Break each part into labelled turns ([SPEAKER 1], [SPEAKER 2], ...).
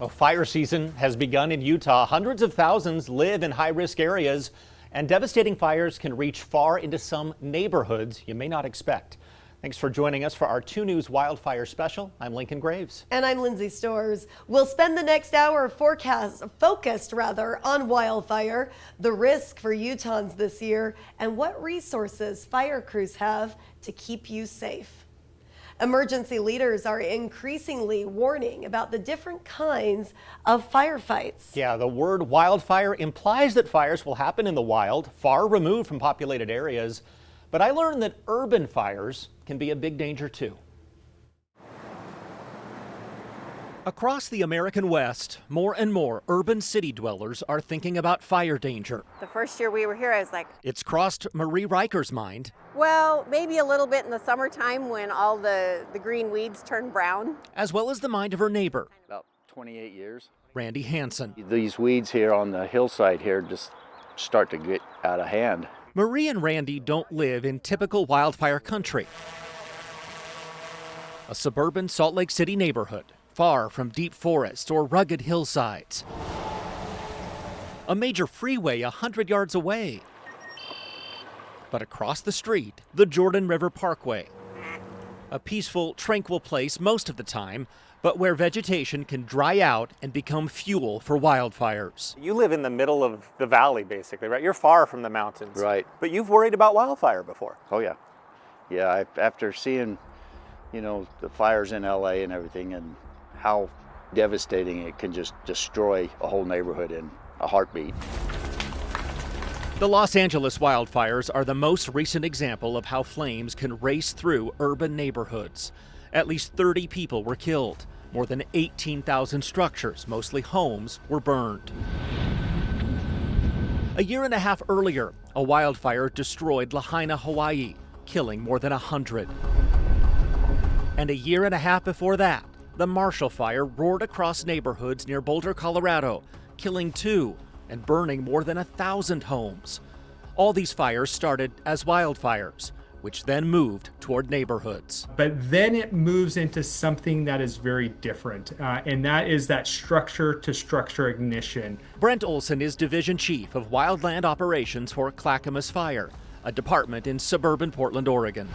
[SPEAKER 1] Well, fire season has begun in Utah. Hundreds of thousands live in high-risk areas, and devastating fires can reach far into some neighborhoods you may not expect. Thanks for joining us for our 2 News Wildfire Special. I'm Lincoln Graves.
[SPEAKER 2] And I'm Lindsay Storrs. We'll spend the next hour focused on wildfire, the risk for Utahns this year, and what resources fire crews have to keep you safe. Emergency leaders are increasingly warning about the different kinds of firefights.
[SPEAKER 1] Yeah, the word wildfire implies that fires will happen in the wild, far removed from populated areas. But I learned that urban fires can be a big danger too. Across the American West, more and more urban city dwellers are thinking about fire danger.
[SPEAKER 3] The first year we were here, I was like,
[SPEAKER 1] It's crossed Marie Riker's mind.
[SPEAKER 3] well, maybe a little bit in the summertime when all the green weeds turn brown.
[SPEAKER 1] As well as the mind of her neighbor,
[SPEAKER 4] About 28 years.
[SPEAKER 1] Randy Hansen.
[SPEAKER 4] These weeds here on the hillside here just start to get out of hand.
[SPEAKER 1] Marie and Randy don't live in typical wildfire country. A suburban Salt Lake City neighborhood, far from deep forests or rugged hillsides. A major freeway 100 yards away. But across the street, the Jordan River Parkway. A peaceful, tranquil place most of the time, but where vegetation can dry out and become fuel for wildfires. You live in the middle of the valley, basically, right? You're far from the mountains.
[SPEAKER 4] Right.
[SPEAKER 1] But you've worried about wildfire before.
[SPEAKER 4] Oh yeah. Yeah, after seeing, the fires in LA and everything and how devastating it can just destroy a whole neighborhood in a heartbeat.
[SPEAKER 1] The Los Angeles wildfires are the most recent example of how flames can race through urban neighborhoods. At least 30 people were killed. More than 18,000 structures, mostly homes, were burned. A year and a half earlier, a wildfire destroyed Lahaina, Hawaii, killing more than 100. And a year and a half before that, the Marshall Fire roared across neighborhoods near Boulder, Colorado, killing 2 and burning more than 1,000 homes. All these fires started as wildfires, which then moved toward neighborhoods.
[SPEAKER 5] But then it moves into something that is very different, and that is that structure-to-structure ignition.
[SPEAKER 1] Brent Olson is Division Chief of Wildland Operations for Clackamas Fire, a department in suburban Portland, Oregon.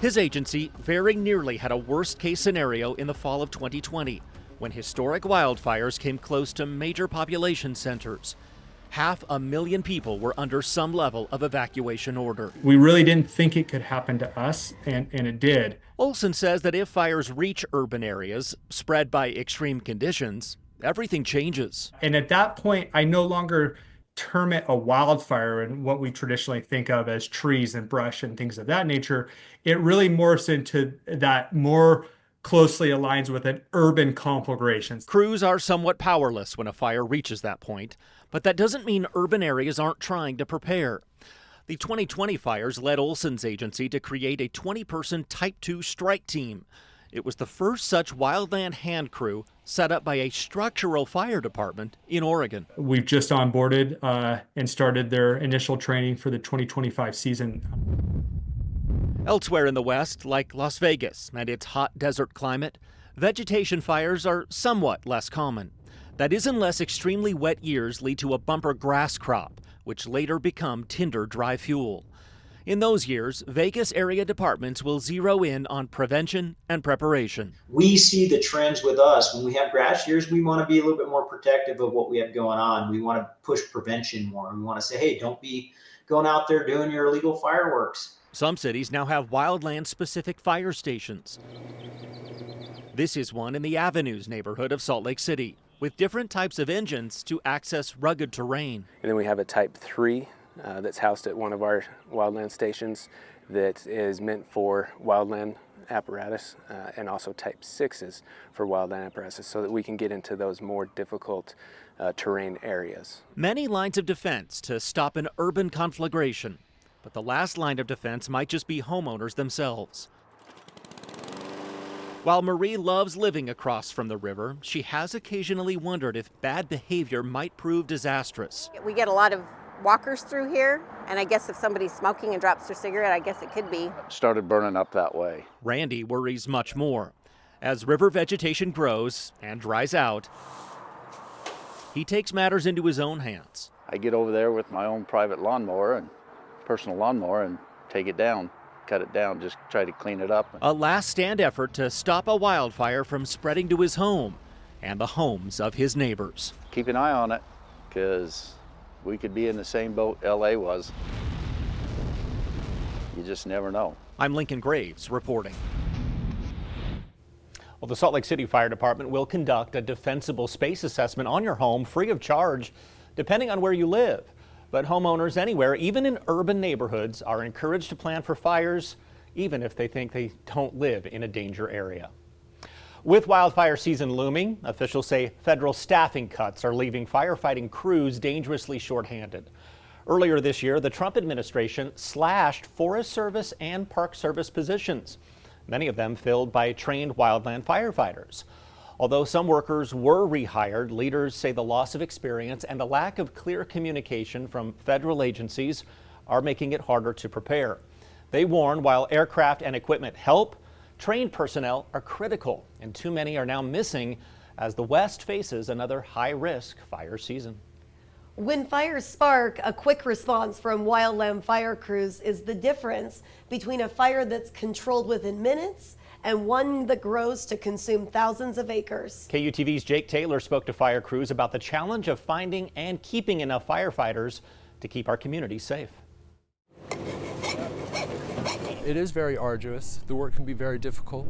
[SPEAKER 1] His agency very nearly had a worst-case scenario in the fall of 2020, when historic wildfires came close to major population centers. 500,000 people were under some level of evacuation order.
[SPEAKER 5] We really didn't think it could happen to us, and it did.
[SPEAKER 1] Olson says that if fires reach urban areas, spread by extreme conditions, everything changes.
[SPEAKER 5] And at that point, I no longer term it a wildfire and what we traditionally think of as trees and brush and things of that nature. It really morphs into that more closely aligns with an urban conflagration.
[SPEAKER 1] Crews are somewhat powerless when a fire reaches that point, but that doesn't mean urban areas aren't trying to prepare. The 2020 fires led Olson's agency to create a 20-person Type 2 strike team. It was the first such wildland hand crew set up by a structural fire department in Oregon.
[SPEAKER 5] We've just onboarded and started their initial training for the 2025 season.
[SPEAKER 1] Elsewhere in the West, like Las Vegas and its hot desert climate, vegetation fires are somewhat less common. That is unless extremely wet years lead to a bumper grass crop, which later become tinder dry fuel. In those years, Vegas area departments will zero in on prevention and preparation.
[SPEAKER 6] We see the trends with us. When we have grass years, we want to be a little bit more protective of what we have going on. We want to push prevention more. We want to say, hey, don't be going out there doing your illegal fireworks.
[SPEAKER 1] Some cities now have wildland-specific fire stations. This is one in the Avenues neighborhood of Salt Lake City, with different types of engines to access rugged terrain.
[SPEAKER 7] And then we have a Type 3 that's housed at one of our wildland stations that is meant for wildland apparatus, and also Type 6s for wildland apparatus, so that we can get into those more difficult terrain areas.
[SPEAKER 1] Many lines of defense to stop an urban conflagration, but the last line of defense might just be homeowners themselves. While Marie loves living across from the river, she has occasionally wondered if bad behavior might prove disastrous.
[SPEAKER 3] We get a lot of walkers through here, and I guess if somebody's smoking and drops their cigarette, I guess it could be.
[SPEAKER 4] Started burning up that way.
[SPEAKER 1] Randy worries much more. As river vegetation grows and dries out, he takes matters into his own hands.
[SPEAKER 4] I get over there with my own private lawnmower and personal lawnmower and take it down, cut it down, just try to clean it up.
[SPEAKER 1] A last stand effort to stop a wildfire from spreading to his home and the homes of his neighbors.
[SPEAKER 4] Keep an eye on it, because we could be in the same boat LA was. You just never know.
[SPEAKER 1] I'm Lincoln Graves reporting. Well, the Salt Lake City Fire Department will conduct a defensible space assessment on your home free of charge, depending on where you live. But homeowners anywhere, even in urban neighborhoods, are encouraged to plan for fires, even if they think they don't live in a danger area. With wildfire season looming, officials say federal staffing cuts are leaving firefighting crews dangerously shorthanded. Earlier this year, the Trump administration slashed Forest Service and Park Service positions, many of them filled by trained wildland firefighters. Although some workers were rehired, leaders say the loss of experience and the lack of clear communication from federal agencies are making it harder to prepare. They warn while aircraft and equipment help, trained personnel are critical, and too many are now missing as the West faces another high-risk fire season.
[SPEAKER 2] When fires spark, a quick response from wildland fire crews is the difference between a fire that's controlled within minutes and one that grows to consume thousands of acres.
[SPEAKER 1] KUTV's Jake Taylor spoke to fire crews about the challenge of finding and keeping enough firefighters to keep our communities safe.
[SPEAKER 8] It is very arduous. The work can be very difficult.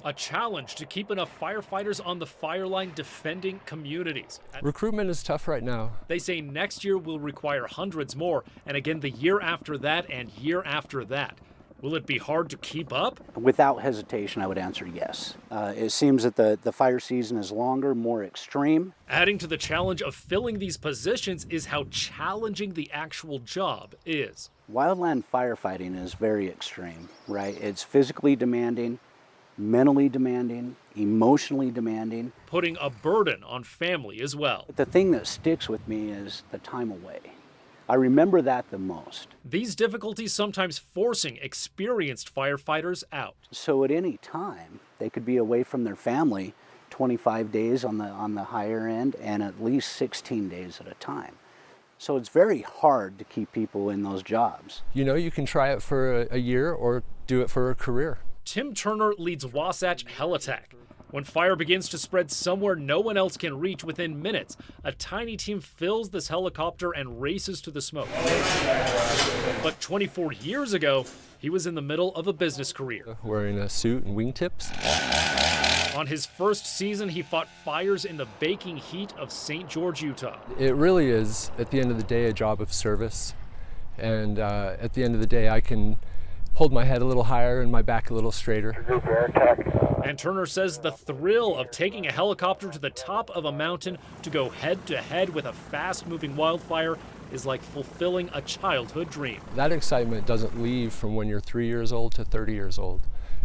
[SPEAKER 9] A challenge to keep enough firefighters on the fire line defending communities.
[SPEAKER 8] Recruitment is tough right now.
[SPEAKER 9] They say next year will require hundreds more, and again the year after that and year after that. Will it be hard to keep up?
[SPEAKER 10] Without hesitation, I would answer yes. It seems that the fire season is longer, more extreme.
[SPEAKER 9] Adding to the challenge of filling these positions is how challenging the actual job is.
[SPEAKER 10] Wildland firefighting is very extreme, right? It's physically demanding, mentally demanding, emotionally demanding.
[SPEAKER 9] Putting a burden on family as well.
[SPEAKER 10] But the thing that sticks with me is the time away. I remember that the most.
[SPEAKER 9] These difficulties sometimes forcing experienced firefighters out.
[SPEAKER 10] So at any time, they could be away from their family 25 days on the higher end and at least 16 days at a time. So it's very hard to keep people in those jobs.
[SPEAKER 8] You know, you can try it for a year or do it for a career.
[SPEAKER 9] Tim Turner leads Wasatch Hell Attack. When fire begins to spread somewhere no one else can reach within minutes, a tiny team fills this helicopter and races to the smoke. But 24 years ago, he was in the middle of a business career.
[SPEAKER 8] Wearing a suit and wingtips.
[SPEAKER 9] On his first season, he fought fires in the baking heat of St. George, Utah.
[SPEAKER 8] It really is, at the end of the day, a job of service. And at the end of the day, I can hold my head a little higher and my back a little straighter.
[SPEAKER 9] And Turner says the thrill of taking a helicopter to the top of a mountain to go head-to-head with a fast-moving wildfire is like fulfilling a childhood dream.
[SPEAKER 8] That excitement doesn't leave from when you're 3 years old to 30 years old.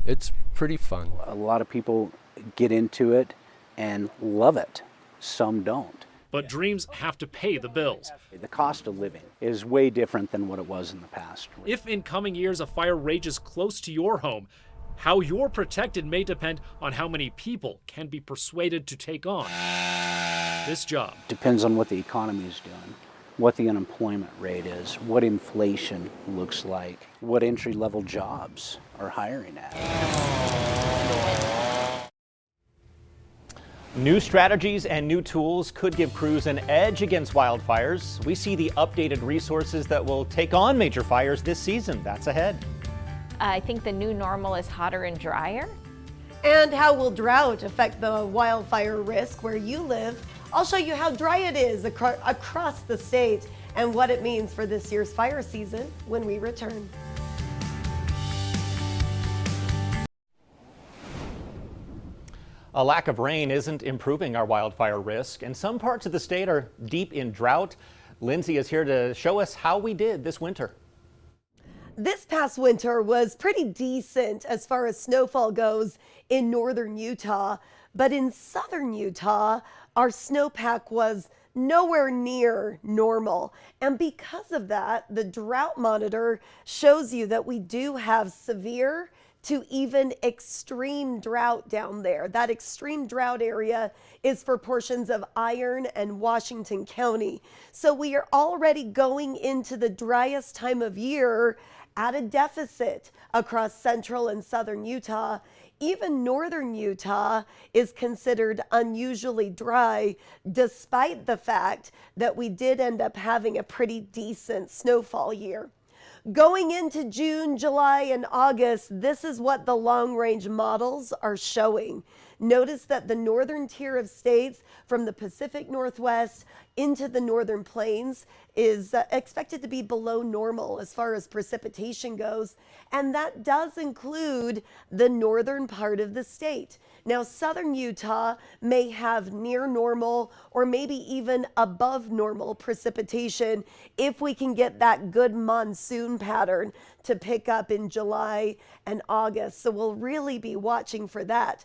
[SPEAKER 8] It's pretty fun.
[SPEAKER 10] A lot of people get into it and love it. Some don't.
[SPEAKER 9] But dreams have to pay the bills.
[SPEAKER 10] The cost of living is way different than what it was in the past.
[SPEAKER 9] If in coming years a fire rages close to your home, how you're protected may depend on how many people can be persuaded to take on this job.
[SPEAKER 10] Depends on what the economy is doing, what the unemployment rate is, what inflation looks like, what entry-level jobs are hiring at.
[SPEAKER 1] New strategies and new tools could give crews an edge against wildfires. We see the updated resources that will take on major fires this season. That's ahead.
[SPEAKER 11] I think the new normal is hotter and drier.
[SPEAKER 2] And how will drought affect the wildfire risk where you live? I'll show you how dry it is across the state and what it means for this year's fire season when we return.
[SPEAKER 1] A lack of rain isn't improving our wildfire risk, and some parts of the state are deep in drought. Lindsay is here to show us how we did this winter.
[SPEAKER 2] This past winter was pretty decent as far as snowfall goes in northern Utah, but in southern Utah, our snowpack was nowhere near normal. And because of that, the drought monitor shows you that we do have severe to even extreme drought down there. That extreme drought area is for portions of Iron and Washington County. So we are already going into the driest time of year at a deficit across central and southern Utah. Even northern Utah is considered unusually dry, despite the fact that we did end up having a pretty decent snowfall year. Going into June, July, and August, this is what the long-range models are showing. Notice that the northern tier of states from the Pacific Northwest into the northern plains is expected to be below normal as far as precipitation goes, and that does include the northern part of the state. Now, southern Utah may have near normal or maybe even above normal precipitation if we can get that good monsoon pattern to pick up in July and August. So we'll really be watching for that.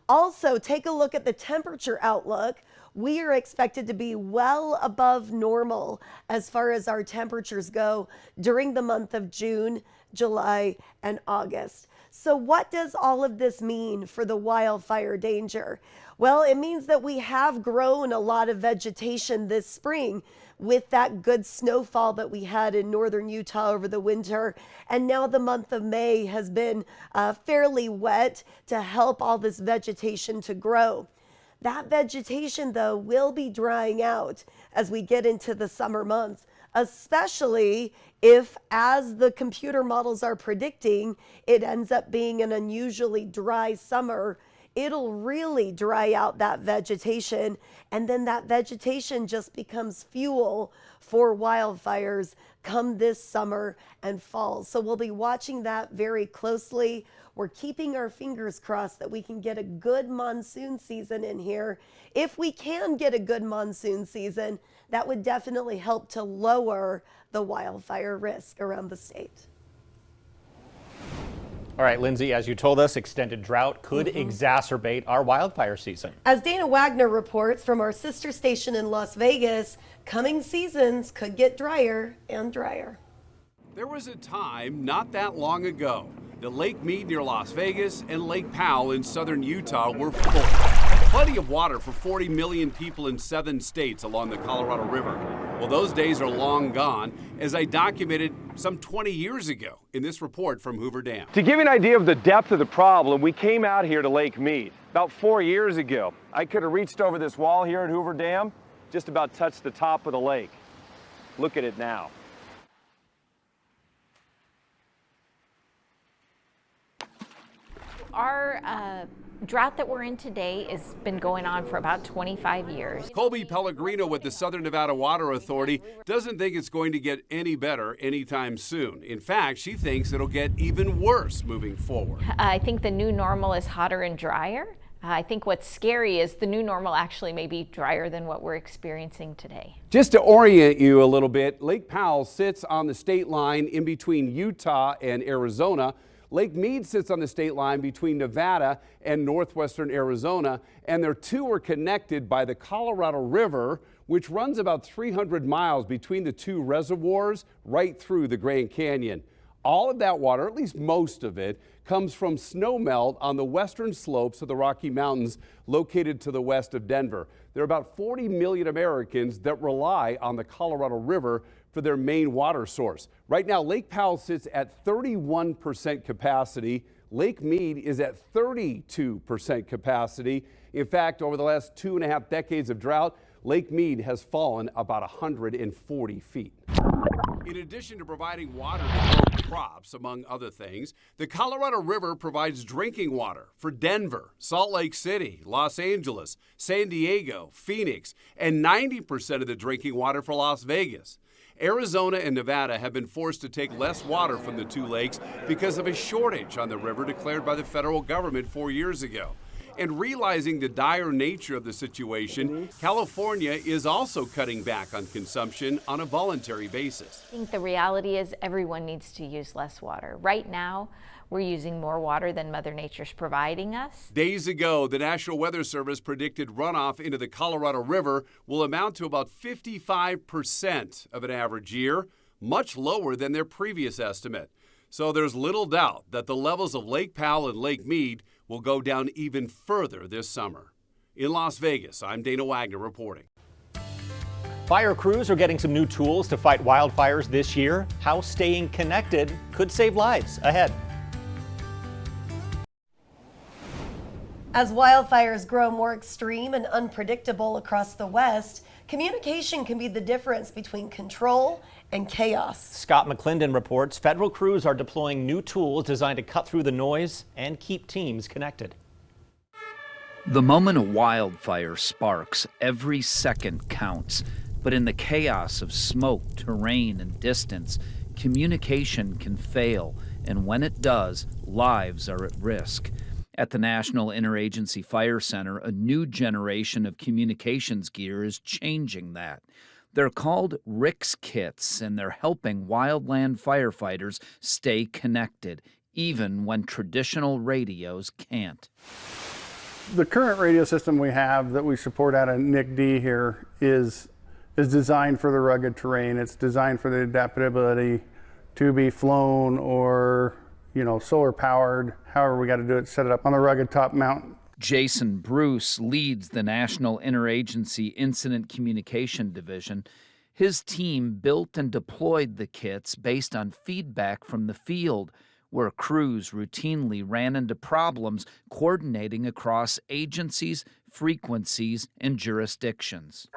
[SPEAKER 2] Also, take a look at the temperature outlook. We are expected to be well above normal as far as our temperatures go during the month of June, July, and August. So what does all of this mean for the wildfire danger? Well, it means that we have grown a lot of vegetation this spring with that good snowfall that we had in northern Utah over the winter. And now the month of May has been fairly wet to help all this vegetation to grow. That vegetation, though, will be drying out as we get into the summer months, especially if, as the computer models are predicting, it ends up being an unusually dry summer. It'll really dry out that vegetation, and then that vegetation just becomes fuel for wildfires come this summer and fall. So we'll be watching that very closely. We're keeping our fingers crossed that we can get a good monsoon season in here. If we can get a good monsoon season, that would definitely help to lower the wildfire risk around the state.
[SPEAKER 1] All right, Lindsay, as you told us, extended drought could exacerbate our wildfire season.
[SPEAKER 2] As Dana Wagner reports from our sister station in Las Vegas, coming seasons could get drier and drier.
[SPEAKER 12] There was a time not that long ago that Lake Mead near Las Vegas and Lake Powell in southern Utah were full. Plenty of water for 40 million people in 7 states along the Colorado River. Well, those days are long gone, as I documented some 20 years ago in this report from Hoover Dam.
[SPEAKER 13] To give you an idea of the depth of the problem, we came out here to Lake Mead about 4 years ago. I could have reached over this wall here at Hoover Dam, just about touched the top of the lake. Look at it now.
[SPEAKER 11] Our drought that we're in today has been going on for about 25 years.
[SPEAKER 12] Colby Pellegrino with the Southern Nevada Water Authority doesn't think it's going to get any better anytime soon. In fact, she thinks it'll get even worse moving forward.
[SPEAKER 11] I think the new normal is hotter and drier. I think what's scary is the new normal actually may be drier than what we're experiencing today.
[SPEAKER 12] Just to orient you a little bit, Lake Powell sits on the state line in between Utah and Arizona. Lake Mead sits on the state line between Nevada and northwestern Arizona, and their two are connected by the Colorado River, which runs about 300 miles between the two reservoirs right through the Grand Canyon. All of that water, at least most of it, comes from snowmelt on the western slopes of the Rocky Mountains located to the west of Denver. There are about 40 million Americans that rely on the Colorado River for their main water source. Right now, Lake Powell sits at 31% capacity. Lake Mead is at 32% capacity. In fact, over the last 2.5 decades of drought, Lake Mead has fallen about 140 feet. In addition to providing water to grow crops, among other things, the Colorado River provides drinking water for Denver, Salt Lake City, Los Angeles, San Diego, Phoenix, and 90% of the drinking water for Las Vegas. Arizona and Nevada have been forced to take less water from the two lakes because of a shortage on the river declared by the federal government 4 years ago. And realizing the dire nature of the situation, California is also cutting back on consumption on a voluntary basis.
[SPEAKER 11] I think the reality is everyone needs to use less water. Right now, we're using more water than Mother Nature's providing us.
[SPEAKER 12] Days ago, the National Weather Service predicted runoff into the Colorado River will amount to about 55% of an average year, much lower than their previous estimate. So there's little doubt that the levels of Lake Powell and Lake Mead will go down even further this summer. In Las Vegas, I'm Dana Wagner reporting.
[SPEAKER 1] Fire crews are getting some new tools to fight wildfires this year. How staying connected could save lives. Ahead.
[SPEAKER 2] As wildfires grow more extreme and unpredictable across the West, communication can be the difference between control and chaos.
[SPEAKER 1] Scott McClendon reports federal crews are deploying new tools designed to cut through the noise and keep teams connected.
[SPEAKER 14] The moment a wildfire sparks, every second counts. But in the chaos of smoke, terrain, and distance, communication can fail, and when it does, lives are at risk. At the National Interagency Fire Center, a new generation of communications gear is changing that. They're called RICS kits, and they're helping wildland firefighters stay connected, even when traditional radios can't.
[SPEAKER 15] The current radio system we have that we support out of NICD here is designed for the rugged terrain. It's designed for the adaptability to be flown or, solar powered, however we got to do it, set it up on the rugged top mountain.
[SPEAKER 14] Jason Bruce leads the National Interagency Incident Communication Division. His team built and deployed the kits based on feedback from the field, where crews routinely ran into problems coordinating across agencies, frequencies, and jurisdictions.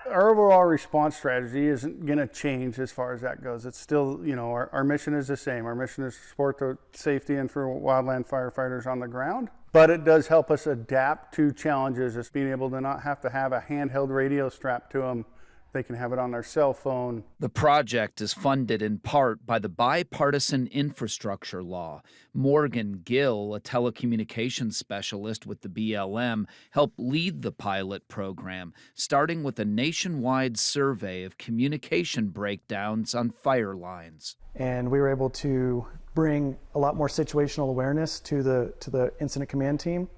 [SPEAKER 15] Our overall response strategy isn't going to change as far as that goes. It's still, our mission is the same. Our mission is to support the safety and for wildland firefighters on the ground. But it does help us adapt to challenges, as being able to not have to have a handheld radio strapped to them. They can have it on their cell phone.
[SPEAKER 14] The project is funded in part by the Bipartisan Infrastructure Law. Morgan Gill, a telecommunications specialist with the BLM, helped lead the pilot program, starting with a nationwide survey of communication breakdowns on fire lines.
[SPEAKER 16] And we were able to bring a lot more situational awareness to the incident command team.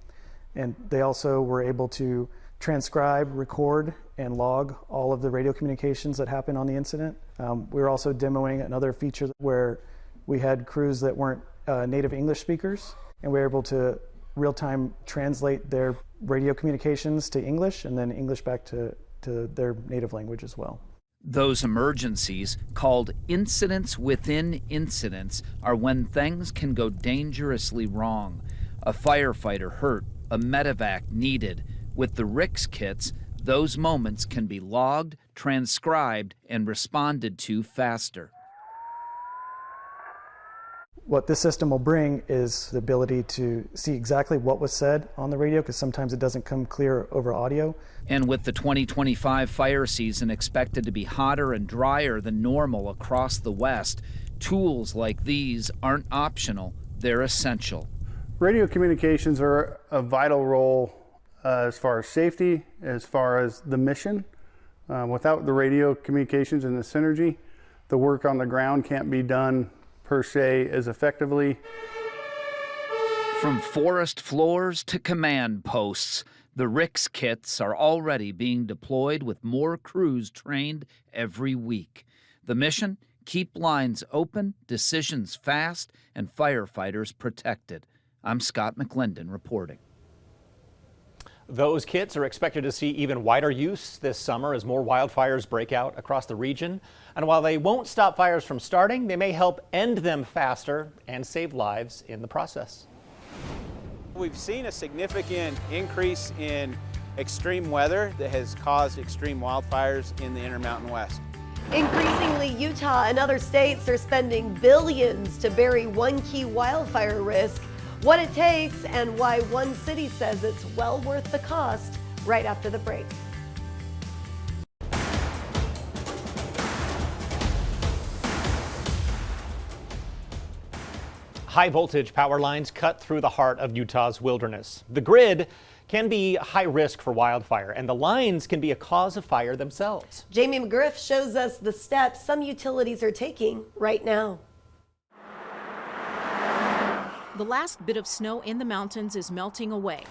[SPEAKER 16] And they also were able to transcribe, record, and log all of the radio communications that happened on the incident. We were also demoing another feature where we had crews that weren't native English speakers, and we were able to real-time translate their radio communications to English and then English back to their native language as well.
[SPEAKER 14] Those emergencies, called incidents within incidents, are when things can go dangerously wrong. A firefighter hurt, a medevac needed. With the RICS kits, those moments can be logged, transcribed, and responded to faster.
[SPEAKER 16] What this system will bring is the ability to see exactly what was said on the radio, because sometimes it doesn't come clear over audio.
[SPEAKER 14] And with the 2025 fire season expected to be hotter and drier than normal across the West, tools like these aren't optional, they're essential.
[SPEAKER 15] Radio communications are a vital role as far as safety, as far as the mission. Without the radio communications and the synergy, the work on the ground can't be done per se as effectively.
[SPEAKER 14] From forest floors to command posts, the RICS kits are already being deployed with more crews trained every week. The mission? Keep lines open, decisions fast, and firefighters protected. I'm Scott McClendon reporting.
[SPEAKER 1] Those kits are expected to see even wider use this summer as more wildfires break out across the region. And while they won't stop fires from starting, they may help end them faster and save lives in the process.
[SPEAKER 17] We've seen a significant increase in extreme weather that has caused extreme wildfires in the Intermountain West.
[SPEAKER 2] Increasingly, Utah and other states are spending billions to bury one key wildfire risk. What it takes and why one city says it's well worth the cost, right after the break.
[SPEAKER 1] High voltage power lines cut through the heart of Utah's wilderness. The grid can be high risk for wildfire, and the lines can be a cause of fire themselves.
[SPEAKER 2] Jamie McGriff shows us the steps some utilities are taking right now.
[SPEAKER 18] The last bit of snow in the mountains is melting away.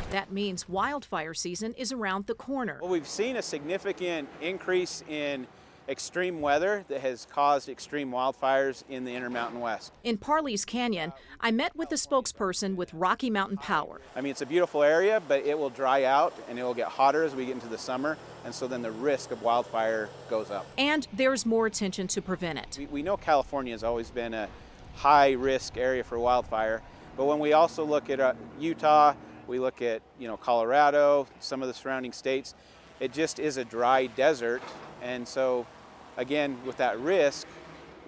[SPEAKER 18] That means wildfire season is around the corner.
[SPEAKER 17] Well, we've seen a significant increase in extreme weather that has caused extreme wildfires in the Intermountain West.
[SPEAKER 18] In Parley's Canyon, I met with the spokesperson with Rocky Mountain Power.
[SPEAKER 17] I mean, it's a beautiful area, but it will dry out and it will get hotter as we get into the summer, and so then the risk of wildfire goes up.
[SPEAKER 18] And there's more attention to prevent it.
[SPEAKER 17] We know California has always been a high risk area for wildfire, but when we also look at Utah, we look at Colorado, some of the surrounding states, it just is a dry desert, and so again, with that risk,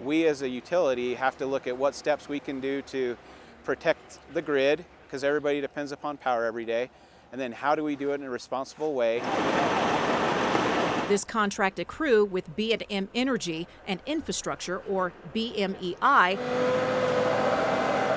[SPEAKER 17] we as a utility have to look at what steps we can do to protect the grid, because everybody depends upon power every day, and then how do we do it in a responsible way.
[SPEAKER 18] This contracted crew with B&M Energy and Infrastructure, or BMEI,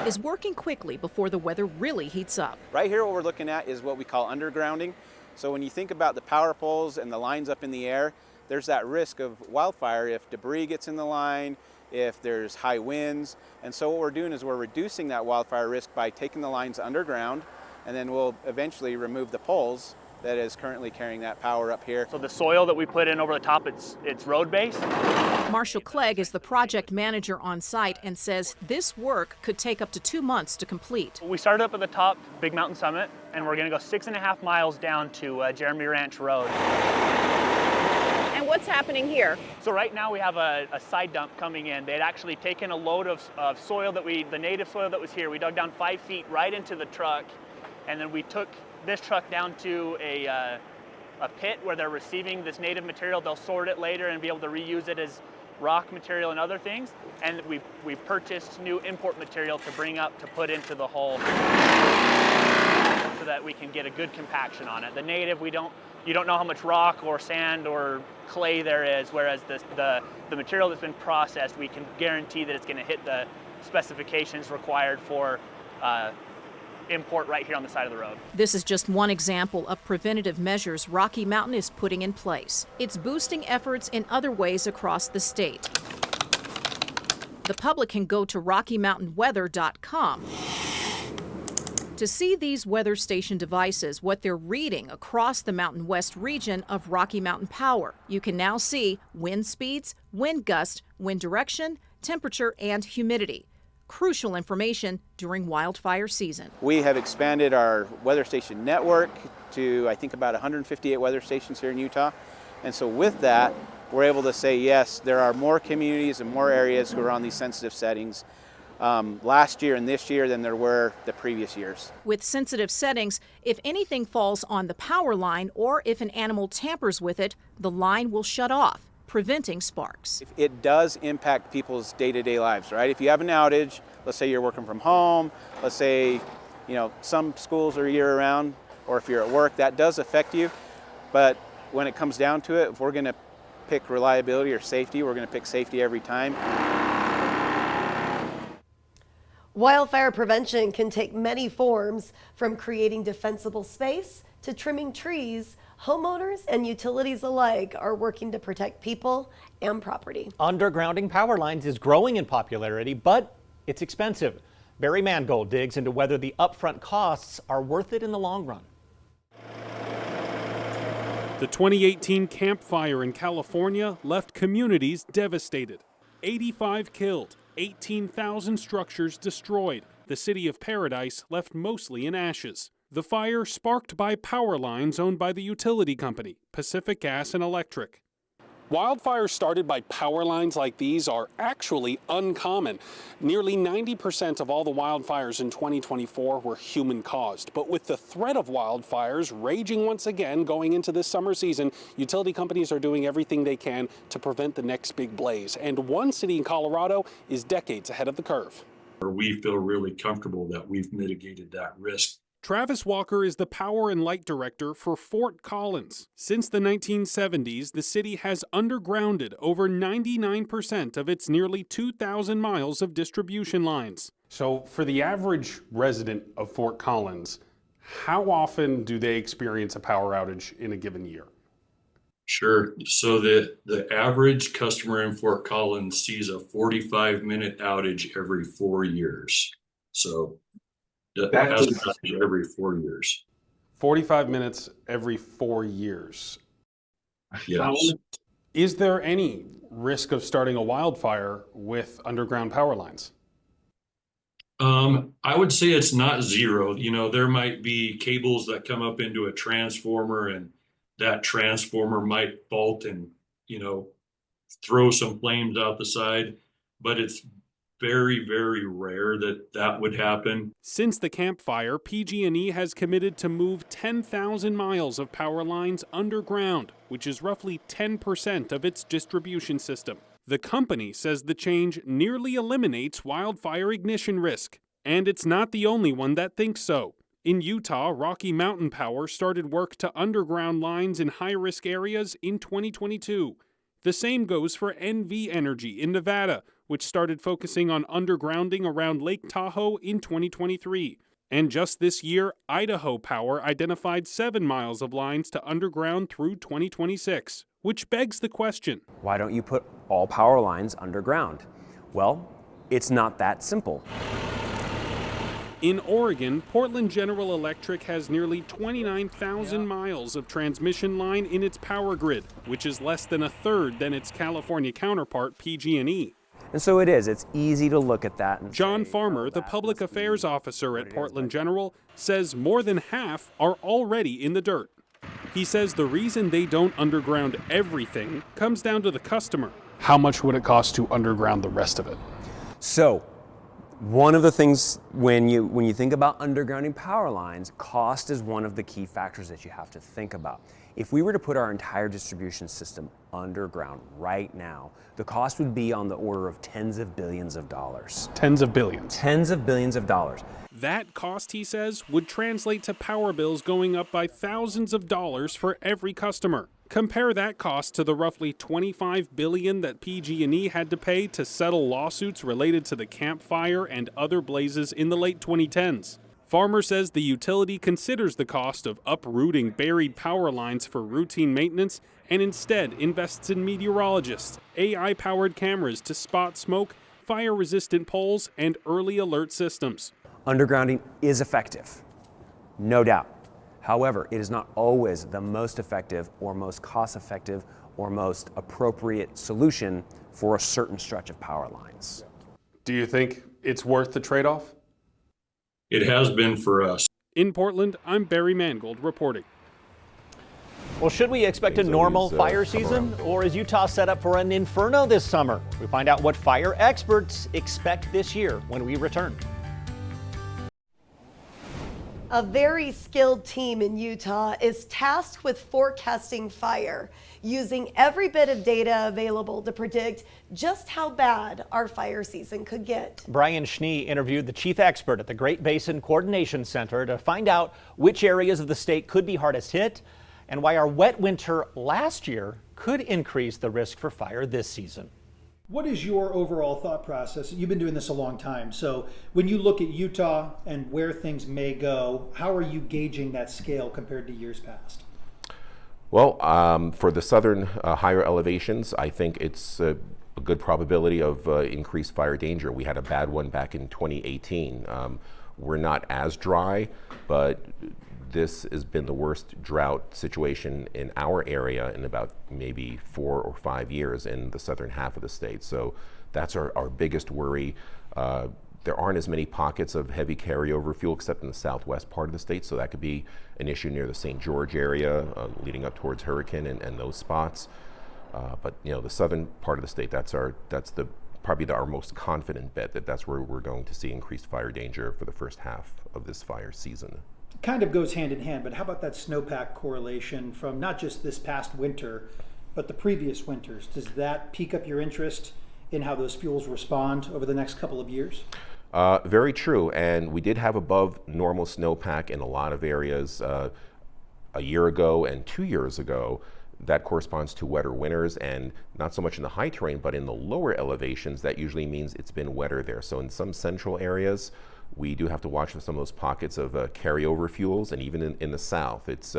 [SPEAKER 18] is working quickly before the weather really heats up.
[SPEAKER 17] Right here what we're looking at is what we call undergrounding. So when you think about the power poles and the lines up in the air, there's that risk of wildfire if debris gets in the line, if there's high winds. And so what we're doing is we're reducing that wildfire risk by taking the lines underground, and then we'll eventually remove the poles that is currently carrying that power up here.
[SPEAKER 19] So the soil that we put in over the top, it's road based.
[SPEAKER 18] Marshall Clegg is the project manager on site and says this work could take up to 2 months to complete.
[SPEAKER 19] We started up at the top, Big Mountain Summit, and we're going to go 6.5 miles down to Jeremy Ranch Road.
[SPEAKER 3] And what's happening here?
[SPEAKER 19] So right now we have a side dump coming in. They'd actually taken a load of soil the native soil that was here. We dug down 5 feet right into the truck, and then we took this truck down to a pit where they're receiving this native material. They'll sort it later and be able to reuse it as rock material and other things. And we purchased new import material to bring up to put into the hole so that we can get a good compaction on it. The native, you don't know how much rock or sand or clay there is, whereas the material that's been processed, we can guarantee that it's going to hit the specifications required for import right here on the side of the road.
[SPEAKER 18] This is just one example of preventative measures Rocky Mountain is putting in place. It's boosting efforts in other ways across the state. The public can go to RockyMountainWeather.com to see these weather station devices, what they're reading across the Mountain West region of Rocky Mountain Power. You can now see wind speeds, wind gust, wind direction, temperature, and humidity. Crucial information during wildfire season.
[SPEAKER 17] We have expanded our weather station network to, I think, about 158 weather stations here in Utah. And so with that, we're able to say, yes, there are more communities and more areas who are on these sensitive settings last year and this year than there were the previous years.
[SPEAKER 18] With sensitive settings, if anything falls on the power line or if an animal tampers with it, the line will shut off, preventing sparks.
[SPEAKER 17] It does impact people's day-to-day lives, right? If you have an outage, let's say you're working from home, let's say, some schools are year-round, or if you're at work, that does affect you. But when it comes down to it, if we're going to pick reliability or safety, we're going to pick safety every time.
[SPEAKER 2] Wildfire prevention can take many forms, from creating defensible space to trimming trees. Homeowners and utilities alike are working to protect people and property.
[SPEAKER 1] Undergrounding power lines is growing in popularity, but it's expensive. Barry Mangold digs into whether the upfront costs are worth it in the long run.
[SPEAKER 20] The 2018 Camp Fire in California left communities devastated. 85 killed, 18,000 structures destroyed. The city of Paradise left mostly in ashes. The fire sparked by power lines owned by the utility company, Pacific Gas and Electric. Wildfires started by power lines like these are actually uncommon. Nearly 90% of all the wildfires in 2024 were human-caused. But with the threat of wildfires raging once again going into this summer season, utility companies are doing everything they can to prevent the next big blaze. And one city in Colorado is decades ahead of the curve.
[SPEAKER 21] We feel really comfortable that we've mitigated that risk.
[SPEAKER 20] Travis Walker is the Power and Light Director for Fort Collins. Since the 1970s, the city has undergrounded over 99% of its nearly 2,000 miles of distribution lines.
[SPEAKER 22] So for the average resident of Fort Collins, how often do they experience a power outage in a given year?
[SPEAKER 21] Sure. So the average customer in Fort Collins sees a 45-minute outage every 4 years. So that has an outage every 4 years.
[SPEAKER 22] 45 minutes every 4 years.
[SPEAKER 21] Yes.
[SPEAKER 22] Is there any risk of starting a wildfire with underground power lines?
[SPEAKER 21] I would say it's not zero. You know, there might be cables that come up into a transformer, and that transformer might fault and, you know, throw some flames out the side, but it's very, very rare that that would happen.
[SPEAKER 20] Since the campfire, PG&E has committed to move 10,000 miles of power lines underground, which is roughly 10% of its distribution system. The company says the change nearly eliminates wildfire ignition risk, and it's not the only one that thinks so. In Utah, Rocky Mountain Power started work to underground lines in high-risk areas in 2022. The same goes for NV Energy in Nevada, which started focusing on undergrounding around Lake Tahoe in 2023. And just this year, Idaho Power identified 7 miles of lines to underground through 2026, which begs the question.
[SPEAKER 5] Why don't you put all power lines underground? Well, it's not that simple.
[SPEAKER 20] In Oregon, Portland General Electric has nearly 29,000 miles of transmission line in its power grid, which is less than a third than its California counterpart, PG&E.
[SPEAKER 5] And so it's easy to look at that. And
[SPEAKER 20] John Farmer, the public affairs officer at Portland General, says more than half are already in the dirt. He says the reason they don't underground everything comes down to the customer.
[SPEAKER 22] How much would it cost to underground the rest of it?
[SPEAKER 5] So, one of the things when you think about undergrounding power lines, cost is one of the key factors that you have to think about. If we were to put our entire distribution system underground right now, the cost would be on the order of tens of billions of dollars.
[SPEAKER 22] Tens of billions.
[SPEAKER 5] Tens of billions of dollars.
[SPEAKER 20] That cost, he says, would translate to power bills going up by thousands of dollars for every customer. Compare that cost to the roughly $25 billion that PG&E had to pay to settle lawsuits related to the campfire and other blazes in the late 2010s. Farmer says the utility considers the cost of uprooting buried power lines for routine maintenance and instead invests in meteorologists, AI-powered cameras to spot smoke, fire-resistant poles, and early alert systems.
[SPEAKER 5] Undergrounding is effective, no doubt. However, it is not always the most effective or most cost-effective or most appropriate solution for a certain stretch of power lines.
[SPEAKER 22] Do you think it's worth the trade-off?
[SPEAKER 21] It has been for us.
[SPEAKER 20] In Portland, I'm Barry Mangold reporting.
[SPEAKER 1] Well, should we expect a normal fire season, or is Utah set up for an inferno this summer? We find out what fire experts expect this year when we return.
[SPEAKER 2] A very skilled team in Utah is tasked with forecasting fire, using every bit of data available to predict just how bad our fire season could get.
[SPEAKER 1] Brian Schnee interviewed the chief expert at the Great Basin Coordination Center to find out which areas of the state could be hardest hit and why our wet winter last year could increase the risk for fire this season.
[SPEAKER 6] What is your overall thought process? You've been doing this a long time. So when you look at Utah and where things may go, how are you gauging that scale compared to years past?
[SPEAKER 23] Well, for the southern higher elevations, I think it's a good probability of increased fire danger. We had a bad one back in 2018. We're not as dry, but this has been the worst drought situation in our area in about maybe 4 or 5 years in the southern half of the state. So that's our biggest worry. There aren't as many pockets of heavy carryover fuel except in the southwest part of the state, so that could be an issue near the St. George area leading up towards Hurricane and those spots. But you know, the southern part of the state, that's probably our most confident bet that's where we're going to see increased fire danger for the first half of this fire season.
[SPEAKER 6] Kind of goes hand in hand, but how about that snowpack correlation from not just this past winter, but the previous winters? Does that pique up your interest in how those fuels respond over the next couple of years?
[SPEAKER 23] Very true, and we did have above normal snowpack in a lot of areas a year ago and 2 years ago. That corresponds to wetter winters, and not so much in the high terrain, but in the lower elevations, that usually means it's been wetter there. So in some central areas, we do have to watch for some of those pockets of carryover fuels, and even in the south, it's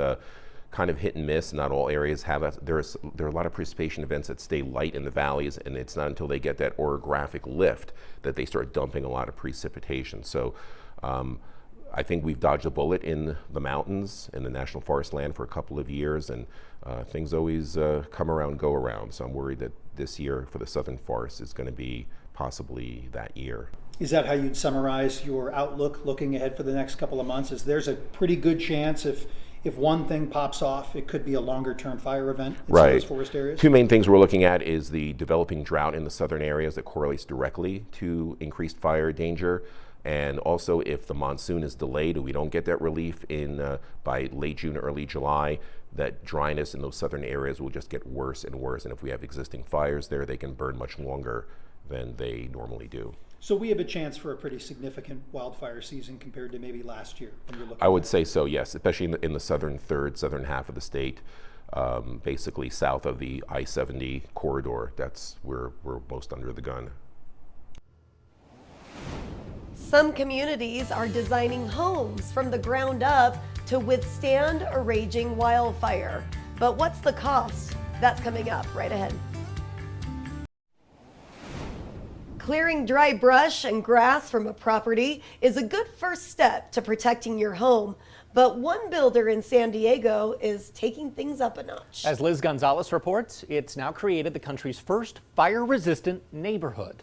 [SPEAKER 23] kind of hit and miss. Not all areas have that. There are a lot of precipitation events that stay light in the valleys, and it's not until they get that orographic lift that they start dumping a lot of precipitation. So I think we've dodged a bullet in the mountains and the national forest land for a couple of years, and things always come around, go around. So I'm worried that this year for the southern forest is going to be possibly that year.
[SPEAKER 6] Is that how you'd summarize your outlook looking ahead for the next couple of months? Is there's a pretty good chance if one thing pops off, it could be a longer-term fire event in some of those forest areas?
[SPEAKER 23] Two main things we're looking at is the developing drought in the southern areas that correlates directly to increased fire danger. And also, if the monsoon is delayed or we don't get that relief in by late June, early July, that dryness in those southern areas will just get worse and worse. And if we have existing fires there, they can burn much longer than they normally do.
[SPEAKER 6] So we have a chance for a pretty significant wildfire season compared to maybe last year when you're looking
[SPEAKER 23] I would say so, yes, especially in the southern half of the state, basically south of the I-70 corridor. That's where we're most under the gun.
[SPEAKER 2] Some communities are designing homes from the ground up to withstand a raging wildfire. But what's the cost? That's coming up right ahead. Clearing dry brush and grass from a property is a good first step to protecting your home. But one builder in San Diego is taking things up a notch.
[SPEAKER 1] As Liz Gonzalez reports, it's now created the country's first fire-resistant neighborhood.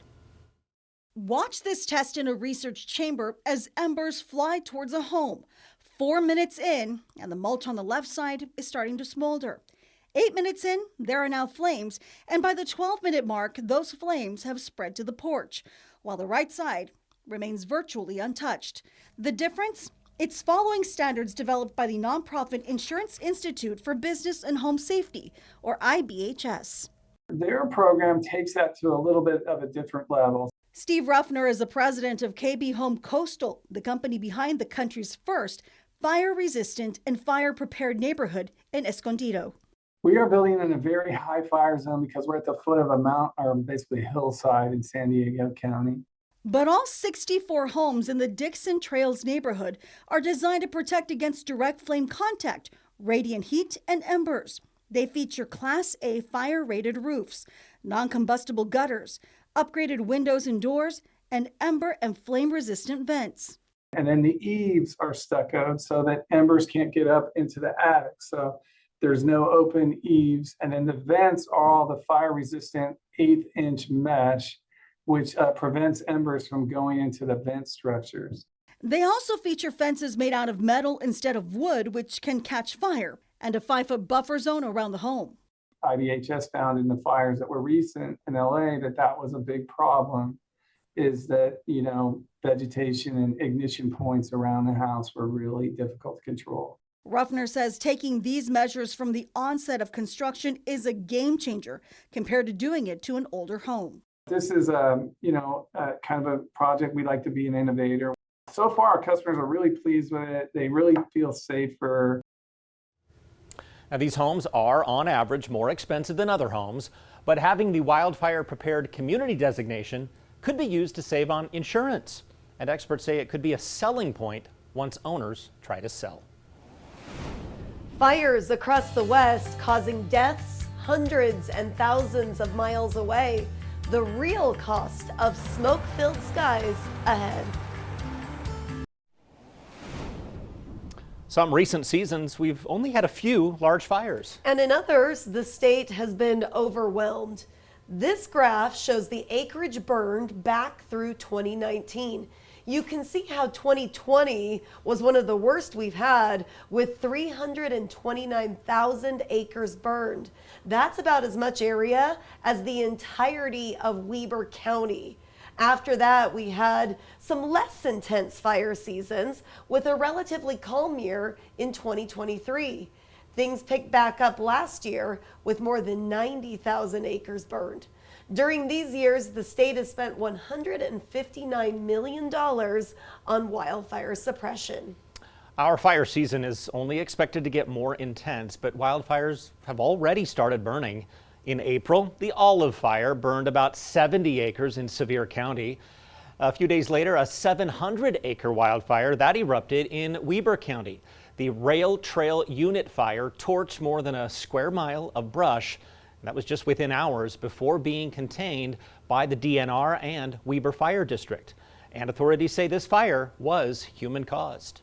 [SPEAKER 4] Watch this test in a research chamber as embers fly towards a home. 4 minutes in, and the mulch on the left side is starting to smolder. 8 minutes in, there are now flames, and by the 12-minute mark, those flames have spread to the porch, while the right side remains virtually untouched. The difference? It's following standards developed by the nonprofit Insurance Institute for Business and Home Safety, or IBHS.
[SPEAKER 7] Their program takes that to a little bit of a different level.
[SPEAKER 4] Steve Ruffner is the president of KB Home Coastal, the company behind the country's first fire-resistant and fire-prepared neighborhood in Escondido.
[SPEAKER 7] We are building in a very high fire zone because we're at the foot of a mountain, or basically a hillside in San Diego County.
[SPEAKER 4] But all 64 homes in the Dixon Trails neighborhood are designed to protect against direct flame contact, radiant heat, and embers. They feature Class A fire-rated roofs, non-combustible gutters, upgraded windows and doors, and ember and flame-resistant vents.
[SPEAKER 7] And then the eaves are stuccoed so that embers can't get up into the attic. So there's no open eaves. And then the vents are all the fire-resistant 1/8-inch mesh, which prevents embers from going into the vent structures.
[SPEAKER 4] They also feature fences made out of metal instead of wood, which can catch fire, and a 5-foot buffer zone around the home.
[SPEAKER 7] IBHS found in the fires that were recent in LA that was a big problem, is that, vegetation and ignition points around the house were really difficult to control.
[SPEAKER 4] Ruffner says taking these measures from the onset of construction is a game changer compared to doing it to an older home.
[SPEAKER 7] This is kind of a project. We like to be an innovator. So far, our customers are really pleased with it. They really feel safer.
[SPEAKER 1] Now, these homes are, on average, more expensive than other homes, but having the wildfire prepared community designation could be used to save on insurance. And experts say it could be a selling point once owners try to sell.
[SPEAKER 2] Fires across the West causing deaths hundreds and thousands of miles away. The real cost of smoke-filled skies ahead.
[SPEAKER 1] Some recent seasons, we've only had a few large fires.
[SPEAKER 2] And in others, the state has been overwhelmed. This graph shows the acreage burned back through 2019. You can see how 2020 was one of the worst we've had, with 329,000 acres burned. That's about as much area as the entirety of Weber County. After that, we had some less intense fire seasons with a relatively calm year in 2023. Things picked back up last year with more than 90,000 acres burned. During these years, the state has spent $159 million on wildfire suppression.
[SPEAKER 1] Our fire season is only expected to get more intense, but wildfires have already started burning. In April, the Olive Fire burned about 70 acres in Sevier County. A few days later, a 700-acre wildfire that erupted in Weber County. The Rail Trail Unit Fire torched more than a square mile of brush. That was just within hours before being contained by the DNR and Weber Fire District. And authorities say this fire was human-caused.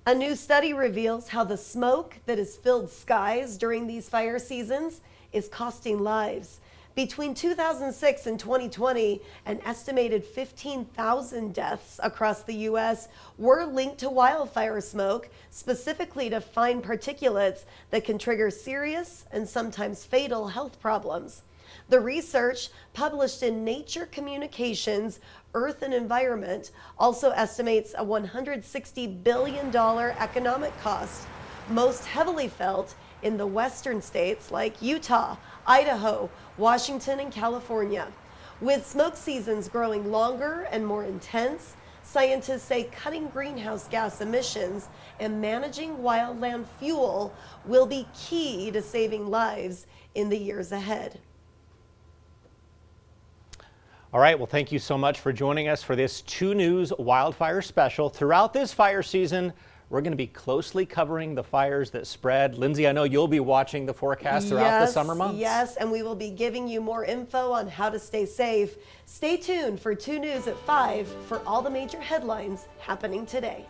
[SPEAKER 2] A new study reveals how the smoke that has filled skies during these fire seasons is costing lives. Between 2006 and 2020, an estimated 15,000 deaths across the U.S. were linked to wildfire smoke, specifically to fine particulates that can trigger serious and sometimes fatal health problems. The research, published in Nature Communications, Earth and Environment, also estimates a $160 billion economic cost, most heavily felt in the western states like Utah, Idaho, Washington, and California. With smoke seasons growing longer and more intense, scientists say cutting greenhouse gas emissions and managing wildland fuel will be key to saving lives in the years ahead.
[SPEAKER 1] All right, well, thank you so much for joining us for this 2 News Wildfire Special. Throughout this fire season, we're going to be closely covering the fires that spread. Lindsay, I know you'll be watching the forecast throughout the summer months.
[SPEAKER 2] Yes, and we will be giving you more info on how to stay safe. Stay tuned for 2 News at 5 for all the major headlines happening today.